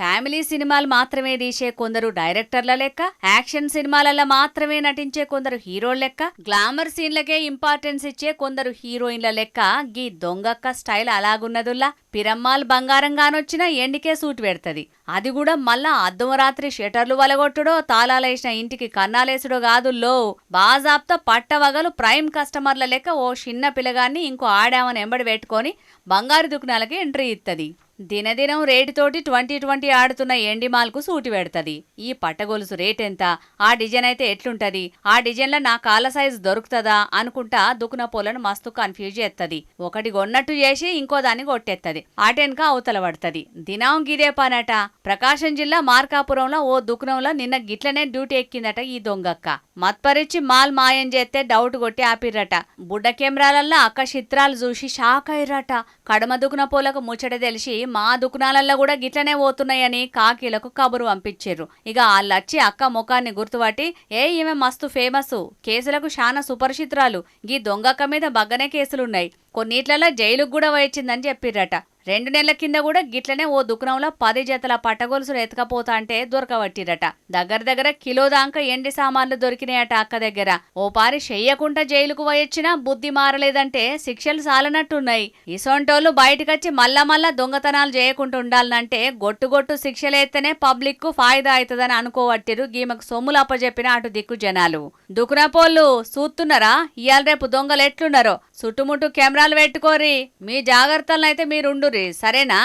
Family సినిమాలు మాత్రమే తీసే కొందరు డైరెక్టర్ల లెక్క, యాక్షన్ సినిమాలలో మాత్రమే నటించే కొందరు హీరోల లెక్క, గ్లామర్ సీన్లకే ఇంపార్టెన్స్ ఇచ్చే కొందరు హీరోయిన్ల లెక్క గీ దొంగక్క స్టైల్ అలాగున్నదుల్లా. పిరమ్మాల్ బంగారం గానొచ్చినా ఎండికే సూట్ పెడతది. అది కూడా మళ్ళా అర్ధరాత్రి షటర్లు వలగొట్టుడో, తాళాలేసిన ఇంటికి కన్నాలేసుడో కాదుల్లో, బాజాబ్తా పట్టవగలు ప్రైమ్ కస్టమర్ల లెక్క ఓ చిన్న పిల్లగాన్ని ఇంకో ఆడామని ఎంబడి పెట్టుకొని బంగారు దుకాణాలకి ఎంట్రీ ఇత్తది. దినదినం రేటుతోటి 2020 ఆడుతున్న ఎండిమాల్కు సూటి పెడతది. ఈ పట్టగొలుసు రేటెంత, ఆ డిజైన్ అయితే ఎట్లుంటది, ఆ డిజైన్లో నా కాళ్ళ సైజు దొరుకుతుందా అనుకుంటా దుకున పోలను మస్తు కన్ఫ్యూజ్ చేత్తది. ఒకటి కొన్నట్టు చేసి ఇంకో దాన్ని కొట్టేత్తది, ఆటెనక అవతల పడుతుంది. దినం గిదే పనట. ప్రకాశం జిల్లా మార్కాపురంలో ఓ దుకుణంలో నిన్న గిట్లనే డ్యూటీ ఎక్కిందట ఈ దొంగక్క. మత్పరిచి మాల్ మాయం చేస్తే డౌట్ కొట్టి ఆపిర్రట. బుడ్డ కెమెరాలల్లో అక్క చిత్రాలు చూసి షాక్ అయ్యరట. కడమ దుకున పోలకు ముచ్చట తెలిసి మా దుకుణాలల్లో కూడా గిట్లనే పోతున్నాయని కాకీలకు కబురు పంపించారు. ఇక వాళ్ళొచ్చి అక్క ముఖాన్ని గుర్తుపట్టి, ఈమె మస్తు ఫేమస్, కేసులకు శానా సుపరిచిత్రాలు, గీ దొంగక్క మీద బగ్గనే కేసులున్నాయి, కొన్నిట్లలో జైలుకు కూడా వచ్చిందని చెప్పిర్రట. 2 నెలల కింద కూడా గిట్లనే ఓ దుకాణంలో 10 జతల పట్టగొలుసులు ఎతకపోతా అంటే దొరకబట్టిరట. దగ్గర కిలో దాకా ఎండి సామాన్లు దొరికినాయట అక్క దగ్గర. ఓ పారి చెయ్యకుండా జైలుకు పోయొచ్చినా బుద్ధి మారలేదంటే శిక్షలు సాలనట్టున్నాయి. ఇసొంటోళ్ళు బయటకొచ్చి మళ్ళా దొంగతనాలు చేయకుండా ఉండాలంటే గొట్టు శిక్షలేస్తేనే పబ్లిక్ కు ఫాయిదా అవుతుందని అనుకోవట్టిరు గీమకు సొమ్ములు అప్పజెప్పిన అటు దిక్కు జనాలు. దుకునపోళ్ళు చూస్తున్నారా ఇయాల రేపు దొంగలు ఎట్లున్నారో? చుట్టుముట్టు కెమెరాలు పెట్టుకోరి, మీ జాగ్రత్తలనైతే మీరుండుర్రి, సరేనా?